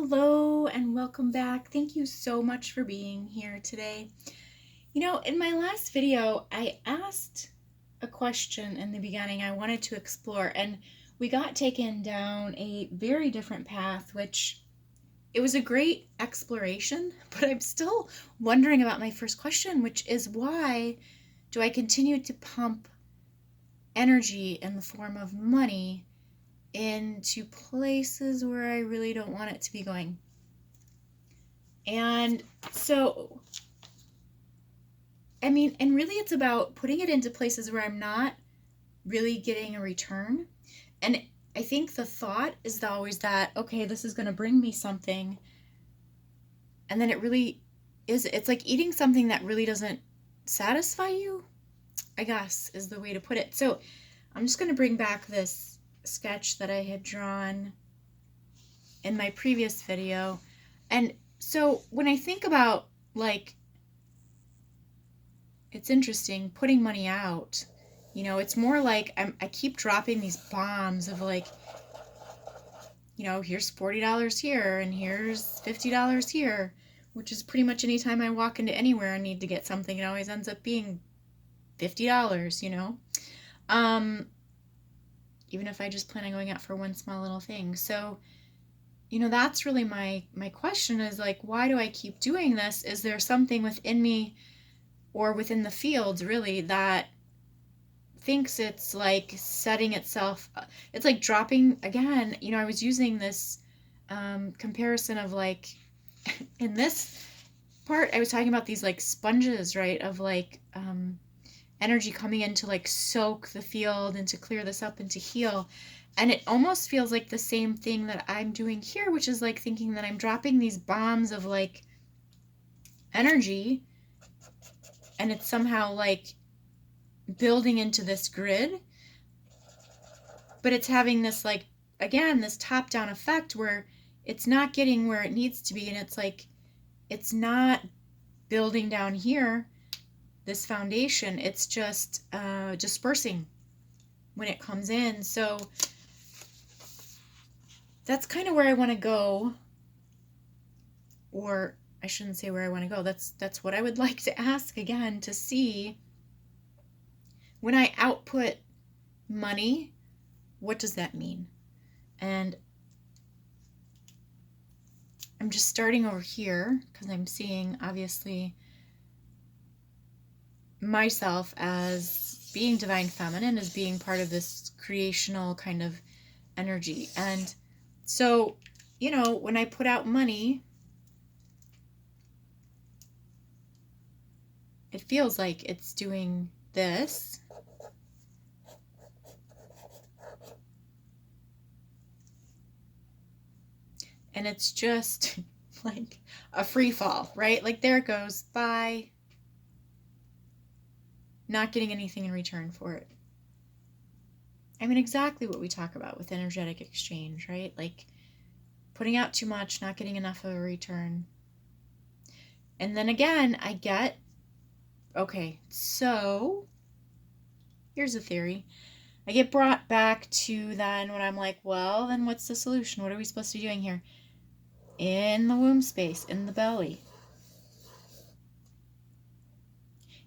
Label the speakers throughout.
Speaker 1: Hello and welcome back. Thank you so much for being here today. In my last video, I asked a question in the beginning I wanted to explore, and we got taken down a very different path, which it was a great exploration, but I'm still wondering about my first question, which is why do I continue to pump energy in the form of money into places where I really don't want it to be going? And so, and really it's about putting it into places where I'm not really getting a return. And I think the thought is always that, okay, this is going to bring me something. And then it really is, it's like eating something that really doesn't satisfy you, I guess is the way to put it. So I'm just going to bring back this sketch that I had drawn in my previous video. And so when I think about, like, it's interesting putting money out, it's more like I keep dropping these bombs of, like, here's $40 here and here's $50 here, which is pretty much anytime I walk into anywhere I need to get something, it always ends up being $50, even if I just plan on going out for one small little thing. So, that's really my question is, like, why do I keep doing this? Is there something within me or within the field really that thinks it's like setting itself, it's like dropping again. I was using this comparison of, like, in this part I was talking about these, like, sponges, right, of, like, energy coming in to, like, soak the field and to clear this up and to heal. And it almost feels like the same thing that I'm doing here, which is like thinking that I'm dropping these bombs of, like, energy, and it's somehow like building into this grid, but it's having this, like, again, this top-down effect where it's not getting where it needs to be, and it's like it's not building down here, this foundation. It's just dispersing when it comes in. So that's kind of where I want to go, or I shouldn't say where I want to go. That's what I would like to ask again, to see when I output money, what does that mean? And I'm just starting over here because I'm seeing, obviously, myself as being divine feminine, as being part of this creational kind of energy. And so, when I put out money, it feels like it's doing this. And it's just like a free fall, right? Like, there it goes. Bye. Not getting anything in return for it. Exactly what we talk about with energetic exchange, right? Like, putting out too much, not getting enough of a return. And then again, I get, okay, so here's a theory. I get brought back to then when I'm like, well, then what's the solution? What are we supposed to be doing here? In the womb space, in the belly.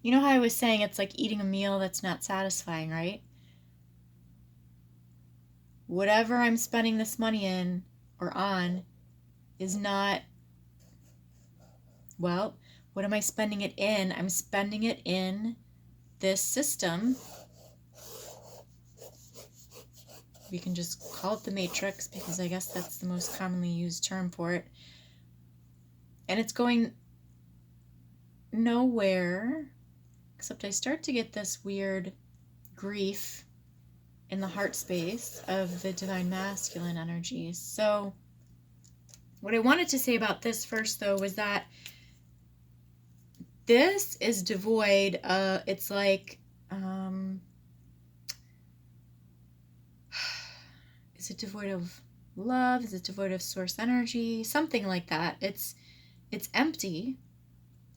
Speaker 1: You know how I was saying it's like eating a meal that's not satisfying, right? Whatever I'm spending this money in or on is not, well, what am I spending it in? I'm spending it in this system. We can just call it the matrix, because I guess that's the most commonly used term for it. And it's going nowhere, except I start to get this weird grief in the heart space of the divine masculine energies. So what I wanted to say about this first, though, was that this is devoid, it's like, is it devoid of love? Is it devoid of source energy? Something like that. It's empty.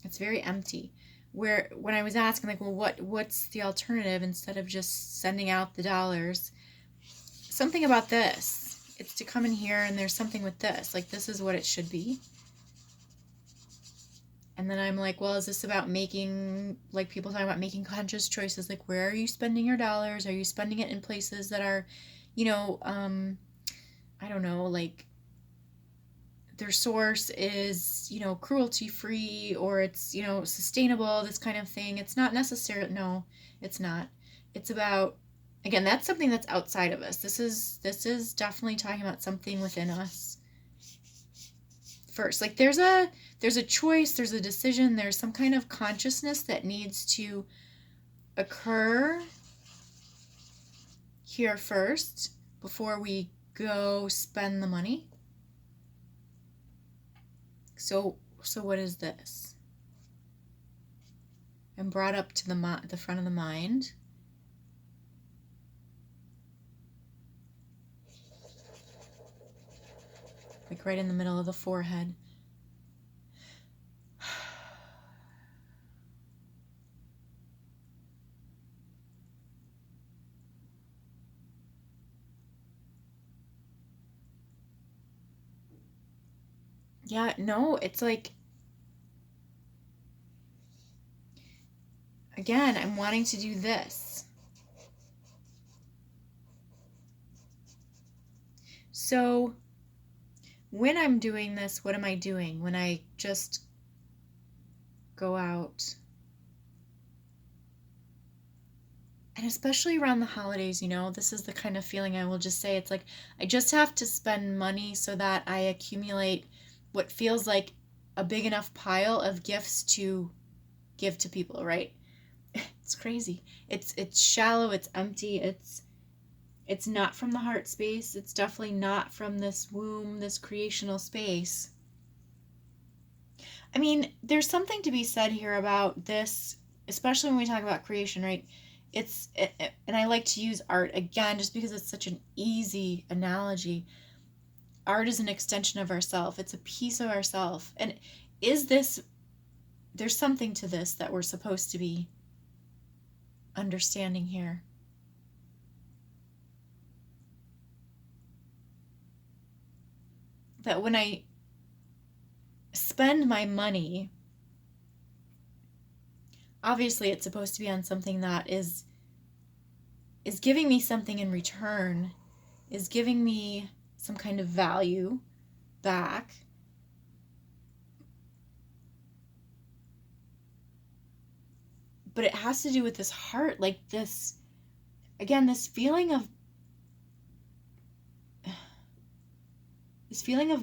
Speaker 1: It's very empty. Where when I was asking, like, well, what's the alternative instead of just sending out the dollars? Something about this it's to come in here and there's something with this, like this is what it should be. And then I'm like, well, is this about making, like people talking about making conscious choices? Like, where are you spending your dollars? Are you spending it in places that are, you know, I don't know, like their source is, you know, cruelty free, or it's, you know, sustainable, this kind of thing. It's not necessarily, no, it's not. It's about, again, that's something that's outside of us. This is definitely talking about something within us first. Like there's a choice, there's a decision, there's some kind of consciousness that needs to occur here first before we go spend the money. So what is this? I'm brought up to the front of the mind. Like right in the middle of the forehead. Yeah, no, it's like, again, I'm wanting to do this. So when I'm doing this, what am I doing? When I just go out, and especially around the holidays, you know, this is the kind of feeling I will just say. It's like I just have to spend money so that I accumulate what feels like a big enough pile of gifts to give to people, right? It's crazy. It's shallow, it's empty, it's not from the heart space. It's definitely not from this womb, this creational space. I mean, there's something to be said here about this, especially when we talk about creation, right? And I like to use art again just because it's such an easy analogy. Art is an extension of ourself. It's a piece of ourself. And there's something to this that we're supposed to be understanding here. That when I spend my money, obviously it's supposed to be on something that is giving me something in return, is giving me some kind of value back. But it has to do with this heart, like this, again, this feeling of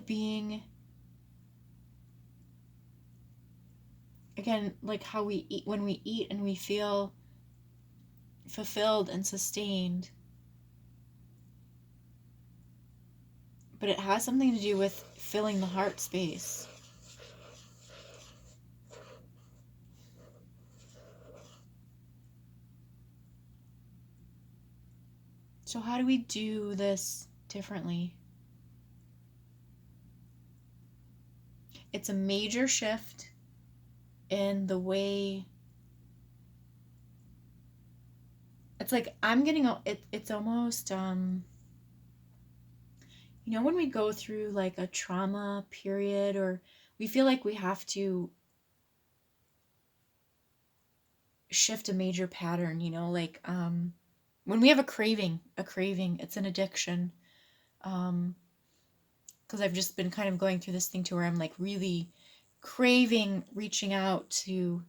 Speaker 1: being, again, like how we eat, when we eat and we feel fulfilled and sustained. But it has something to do with filling the heart space. So how do we do this differently? It's a major shift in the way, it's like I'm getting it's almost you know, when we go through like a trauma period, or we feel like we have to shift a major pattern, you know, like when we have a craving, it's an addiction. Because I've just been kind of going through this thing to where I'm like really craving reaching out to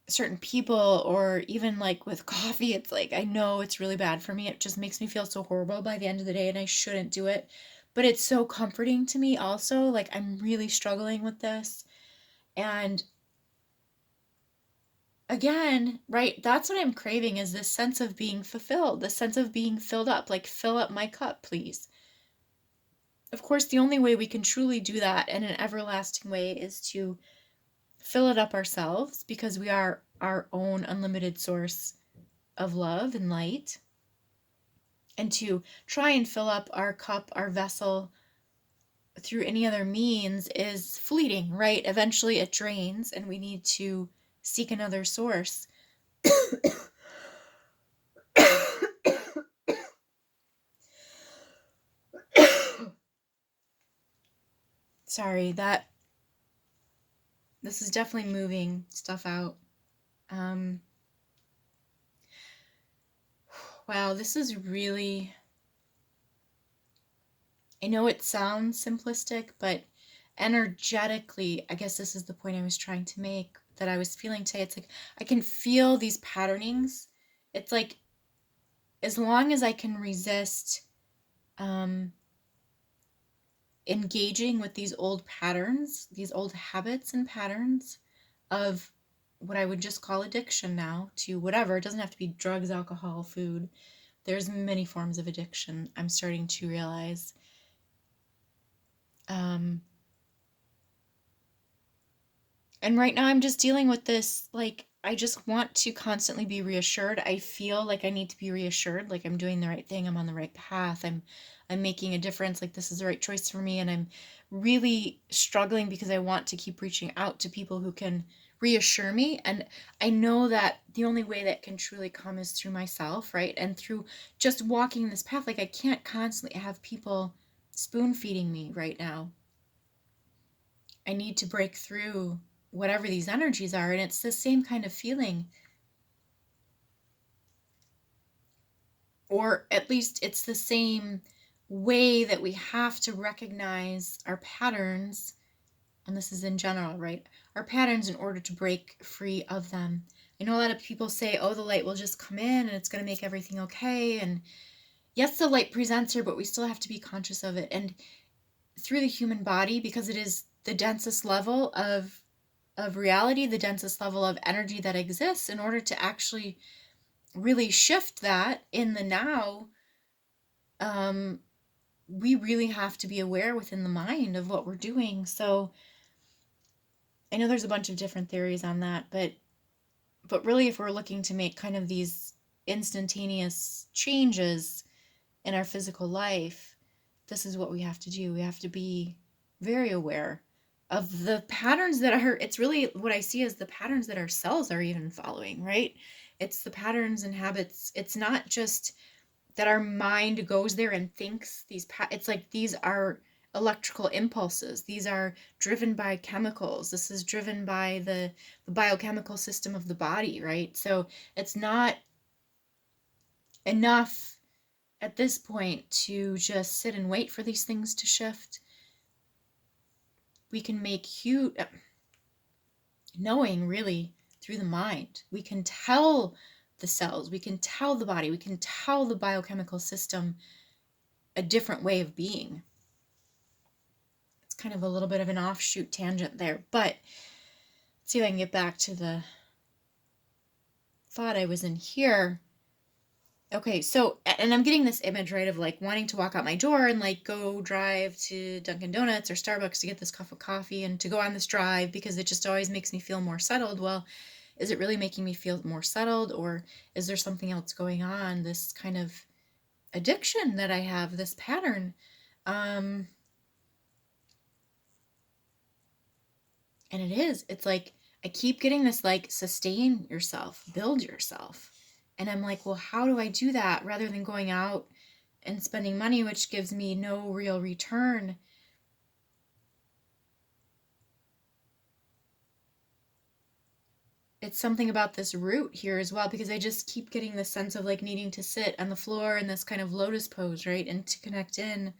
Speaker 1: certain people, or even like with coffee, it's like I know it's really bad for me. It just makes me feel so horrible by the end of the day, and I shouldn't do it. But it's so comforting to me also. Like I'm really struggling with this. And again, right, that's what I'm craving, is this sense of being fulfilled, this sense of being filled up, like fill up my cup, please. Of course, the only way we can truly do that in an everlasting way is to fill it up ourselves, because we are our own unlimited source of love and light. And to try and fill up our cup, our vessel, through any other means is fleeting, right? Eventually it drains and we need to seek another source. Sorry, this is definitely moving stuff out. Wow, this is really, I know it sounds simplistic, but energetically, I guess this is the point I was trying to make, that I was feeling today. It's like I can feel these patternings. It's like as long as I can resist engaging with these old patterns, these old habits and patterns of what I would just call addiction now to whatever. It doesn't have to be drugs, alcohol, food. There's many forms of addiction, I'm starting to realize. And right now I'm just dealing with this, like, I just want to constantly be reassured. I feel like I need to be reassured, like I'm doing the right thing, I'm on the right path, I'm making a difference, like this is the right choice for me, and I'm really struggling because I want to keep reaching out to people who can reassure me. And I know that the only way that can truly come is through myself, right? And through just walking this path. Like I can't constantly have people spoon feeding me right now. I need to break through whatever these energies are. And it's the same kind of feeling. Or at least it's the same way that we have to recognize our patterns. And this is in general, right? Our patterns in order to break free of them. I know a lot of people say, oh, the light will just come in and it's going to make everything okay. And yes, the light presents here, but we still have to be conscious of it. And through the human body, because it is the densest level of reality, the densest level of energy that exists, in order to actually really shift that in the now, we really have to be aware within the mind of what we're doing. So I know there's a bunch of different theories on that, but really if we're looking to make kind of these instantaneous changes in our physical life, this is what we have to do. We have to be very aware of the patterns that are, it's really what I see as the patterns that our cells are even following, right? It's the patterns and habits. It's not just that our mind goes there and thinks these, it's like these are electrical impulses. These are driven by chemicals. This is driven by the biochemical system of the body, right? So it's not enough at this point to just sit and wait for these things to shift. We can make huge, knowing really through the mind. We can tell the cells, we can tell the body, we can tell the biochemical system a different way of being. It's kind of a little bit of an offshoot tangent there, but let's see if I can get back to the thought I was in here. Okay, so, and I'm getting this image, right, of like wanting to walk out my door and like go drive to Dunkin' Donuts or Starbucks to get this cup of coffee and to go on this drive because it just always makes me feel more settled. Well, is it really making me feel more settled, or is there something else going on? This kind of addiction that I have, this pattern. And it is, it's like, I keep getting this like, sustain yourself, build yourself. And I'm like, well, how do I do that rather than going out and spending money, which gives me no real return? It's something about this root here as well, because I just keep getting this sense of like needing to sit on the floor in this kind of lotus pose, right? And to connect in.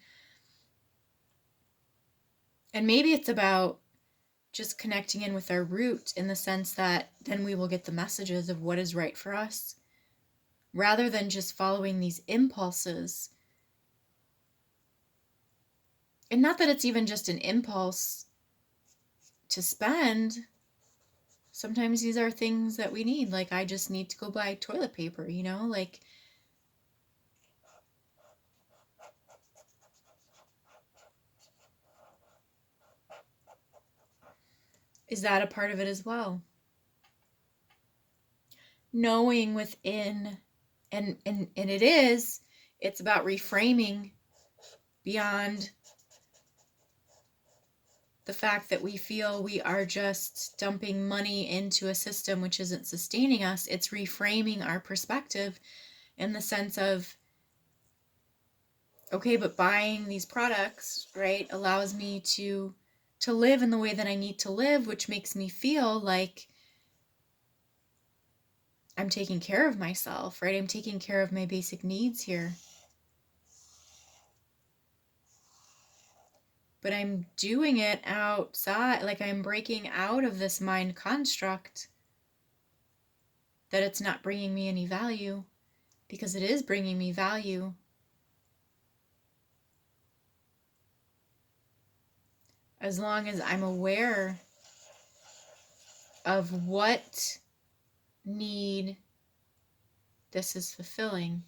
Speaker 1: And maybe it's about just connecting in with our root in the sense that then we will get the messages of what is right for us, rather than just following these impulses. And not that it's even just an impulse to spend. Sometimes these are things that we need. Like, I just need to go buy toilet paper, you know? Like, is that a part of it as well? Knowing within, and it is, it's about reframing beyond the fact that we feel we are just dumping money into a system which isn't sustaining us. It's reframing our perspective in the sense of, okay, but buying these products, right, allows me to to live in the way that I need to live, which makes me feel like I'm taking care of myself, right? I'm taking care of my basic needs here. But I'm doing it outside, like I'm breaking out of this mind construct that it's not bringing me any value, because it is bringing me value. As long as I'm aware of what need this is fulfilling.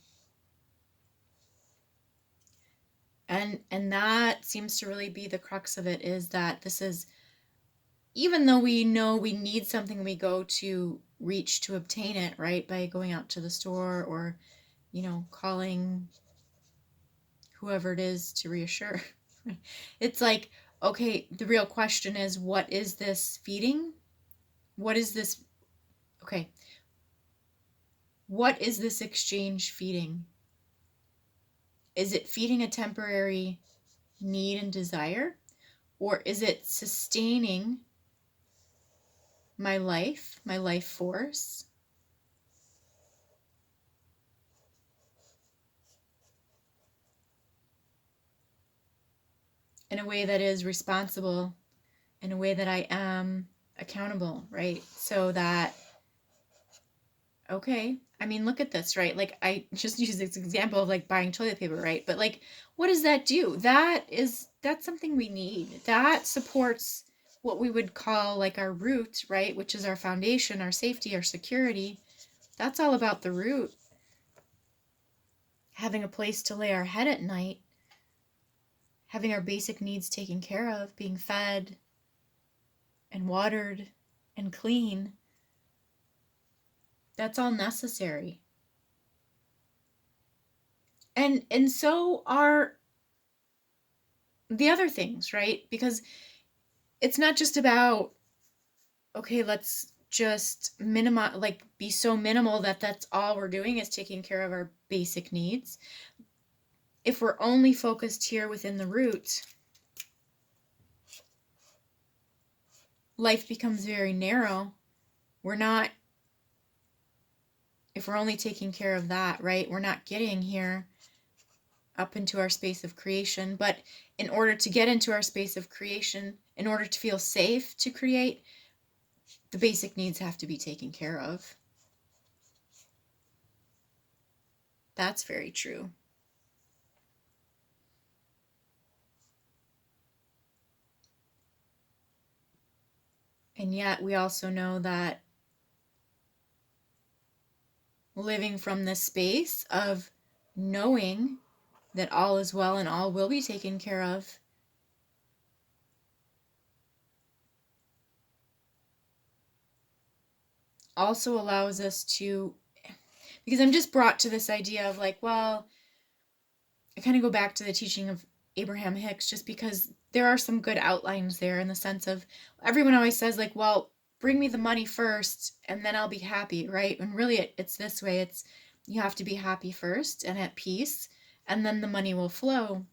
Speaker 1: And that seems to really be the crux of it, is that this is, even though we know we need something, we go to reach to obtain it, right? By going out to the store or, calling whoever it is to reassure. It's like, okay, the real question is, what is this feeding? What is this? Okay. What is this exchange feeding? Is it feeding a temporary need and desire? Or is it sustaining my life force, in a way that is responsible, in a way that I am accountable, right? So that, okay, I mean, look at this, right? Like, I just use this example of like buying toilet paper, right? But like, what does that do? That's something we need. That supports what we would call like our root, right? Which is our foundation, our safety, our security. That's all about the root. Having a place to lay our head at night, having our basic needs taken care of, being fed and watered and clean. That's all necessary. And so are the other things, right? Because it's not just about, okay, let's just minimize, like be so minimal that that's all we're doing is taking care of our basic needs. If we're only focused here within the root, life becomes very narrow. If we're only taking care of that, right, we're not getting here up into our space of creation. But in order to get into our space of creation, in order to feel safe to create, the basic needs have to be taken care of. That's very true. And yet we also know that living from this space of knowing that all is well and all will be taken care of, also allows us to, because I'm just brought to this idea of like, well, I kind of go back to the teaching of Abraham Hicks, just because there are some good outlines there, in the sense of, everyone always says like, well, bring me the money first and then I'll be happy, right? And really it's this way. It's, you have to be happy first and at peace, and then the money will flow.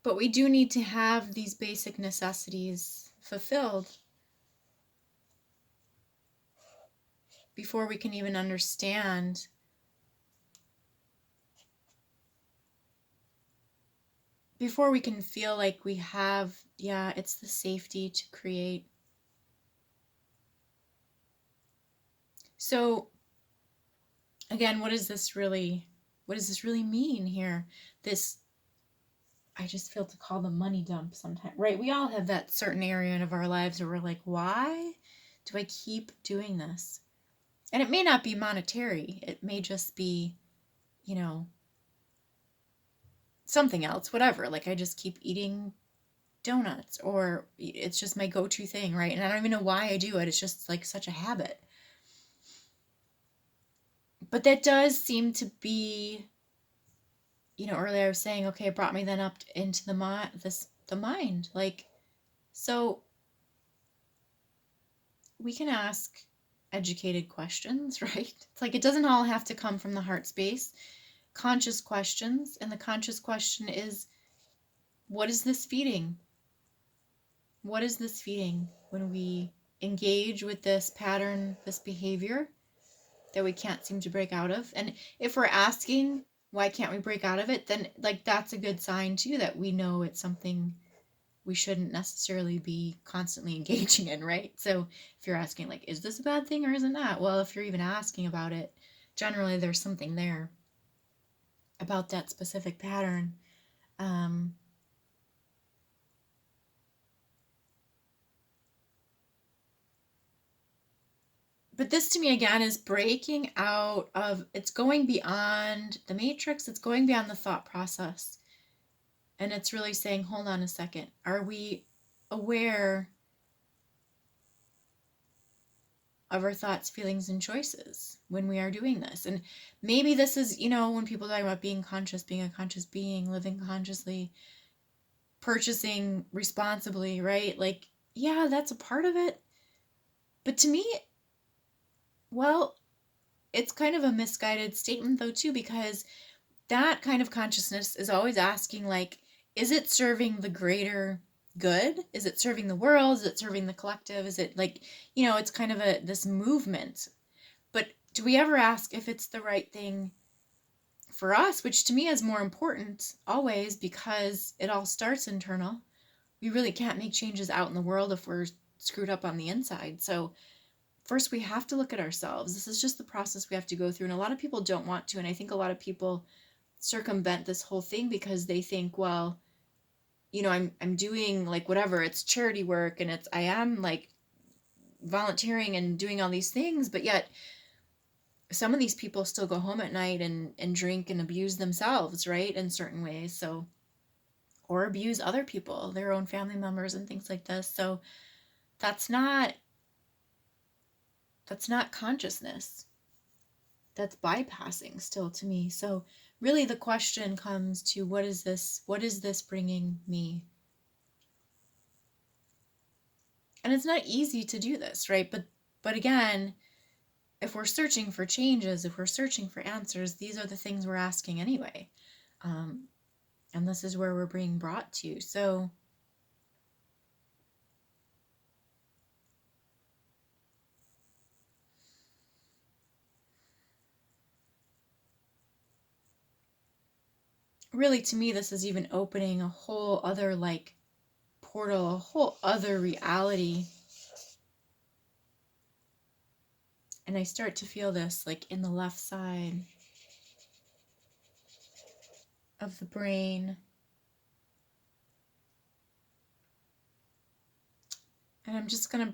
Speaker 1: But we do need to have these basic necessities fulfilled before we can even understand before we can feel like we have, it's the safety to create. So again, what does this really mean here? This, I just feel to call the money dump sometimes, right? We all have that certain area of our lives where we're like, why do I keep doing this? And it may not be monetary. It may just be, something else, whatever. Like, I just keep eating donuts, or it's just my go-to thing, right? And I don't even know why I do it. It's just like such a habit. But that does seem to be, earlier I was saying, okay, it brought me then up into the mind. Like, so we can ask educated questions, right? It's like, it doesn't all have to come from the heart space. conscious questions. And the conscious question is, what is this feeding? What is this feeding when we engage with this pattern, this behavior that we can't seem to break out of? And if we're asking, why can't we break out of it? Then like that's a good sign too that we know it's something we shouldn't necessarily be constantly engaging in, right? So if you're asking like, is this a bad thing or is it not? Well, if you're even asking about it, generally there's something there about that specific pattern. But this to me again is breaking out of, it's going beyond the matrix, it's going beyond the thought process. And it's really saying, hold on a second. Are we aware of our thoughts, feelings, and choices when we are doing this? And maybe this is, when people talk about being conscious, being a conscious being, living consciously, purchasing responsibly, right? Like, yeah, that's a part of it. But to me, well, it's kind of a misguided statement though too, because that kind of consciousness is always asking like, is it serving the greater good? Is it serving the world? Is it serving the collective? Is it like, it's kind of this movement. But do we ever ask if it's the right thing for us, which to me is more important always, because it all starts internal. We really can't make changes out in the world if we're screwed up on the inside. So first we have to look at ourselves. This is just the process we have to go through. And a lot of people don't want to. And I think a lot of people circumvent this whole thing because they think, well, I'm doing like whatever, it's charity work and I am like volunteering and doing all these things, but yet some of these people still go home at night and drink and abuse themselves, right, in certain ways. So, or abuse other people, their own family members and things like this. So that's not consciousness. That's bypassing still to me. So really the question comes to, what is this bringing me? And it's not easy to do this, right? But again, if we're searching for changes, if we're searching for answers, these are the things we're asking anyway. And this is where we're being brought to. So really, to me, this is even opening a whole other like portal, a whole other reality. And I start to feel this like in the left side of the brain. And I'm just gonna,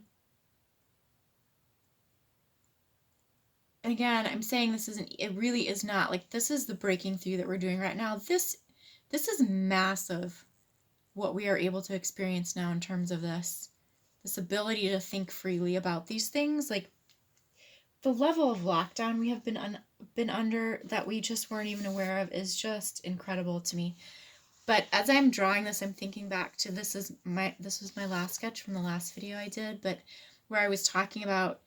Speaker 1: and again, I'm saying this isn't, it really is not, like this is the breaking through that we're doing right now. This is massive, what we are able to experience now in terms of this ability to think freely about these things. Like the level of lockdown we have been under that we just weren't even aware of is just incredible to me. But as I'm drawing this, I'm thinking back to, this was my last sketch from the last video I did, but where I was talking about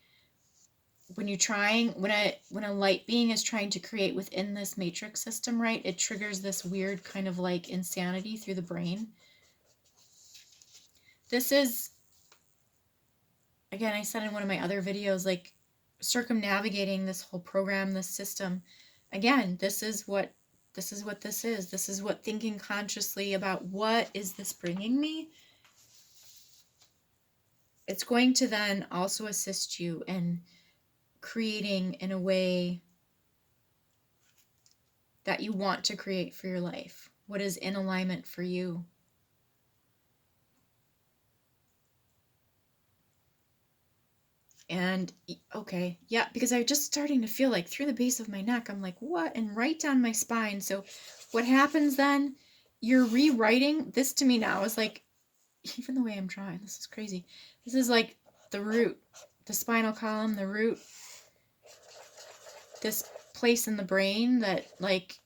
Speaker 1: when a light being is trying to create within this matrix system, right, it triggers this weird kind of like insanity through the brain. This is, again, I said in one of my other videos, like circumnavigating this whole program, this system. Again, this is what this is. This is what thinking consciously about what is this bringing me. It's going to then also assist you in creating in a way that you want to create for your life. What is in alignment for you? And okay, yeah, because I'm just starting to feel like through the base of my neck, I'm like, what? And right down my spine. So what happens then? You're rewriting this to me now is like, even the way I'm drawing, this is crazy. This is like the root, the spinal column, the root, this place in the brain that like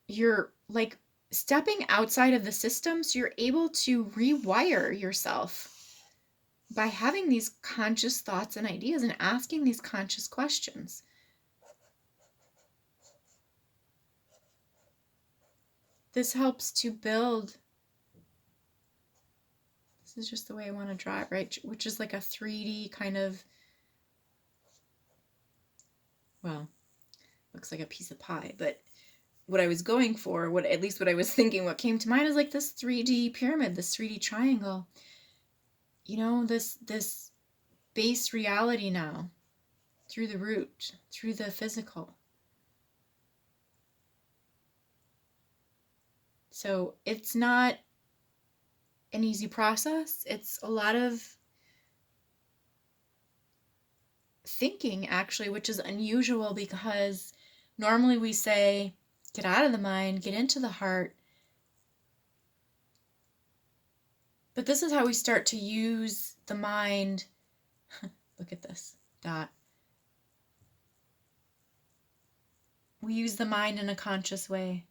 Speaker 1: you're like stepping outside of the system, so you're able to rewire yourself by having these conscious thoughts and ideas and asking these conscious questions. This helps to build, this is just the way I want to draw it, right? Which is like a 3D kind of, well, looks like a piece of pie, but what I was going for, what at least what I was thinking, what came to mind is like this 3D pyramid, this 3D triangle. You know, this base reality now, through the root, through the physical. So it's not an easy process. It's a lot of thinking, actually, which is unusual because normally we say, get out of the mind, get into the heart. But this is how we start to use the mind. Look at this dot. We use the mind in a conscious way.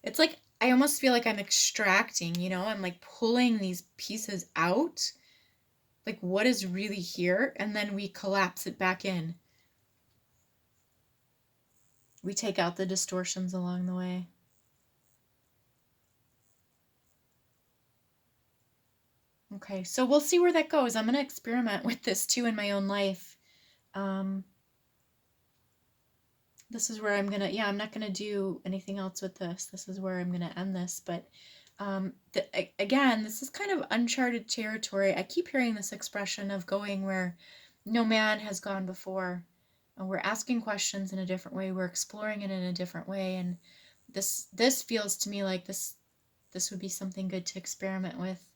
Speaker 1: It's like, I almost feel like I'm extracting, you know, I'm like pulling these pieces out, like what is really here, and then we collapse it back in. We take out the distortions along the way. Okay, so we'll see where that goes. I'm going to experiment with this too in my own life. This is where I'm going to, I'm not going to do anything else with this. This is where I'm going to end this. But again, this is kind of uncharted territory. I keep hearing this expression of going where no man has gone before. And we're asking questions in a different way. We're exploring it in a different way. And this feels to me like this would be something good to experiment with,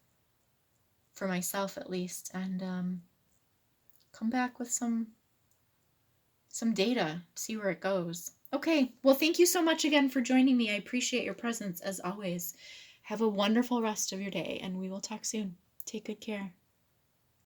Speaker 1: for myself at least, and come back with some data, see where it goes. Okay, well, thank you so much again for joining me. I appreciate your presence as always. Have a wonderful rest of your day, and we will talk soon. Take good care.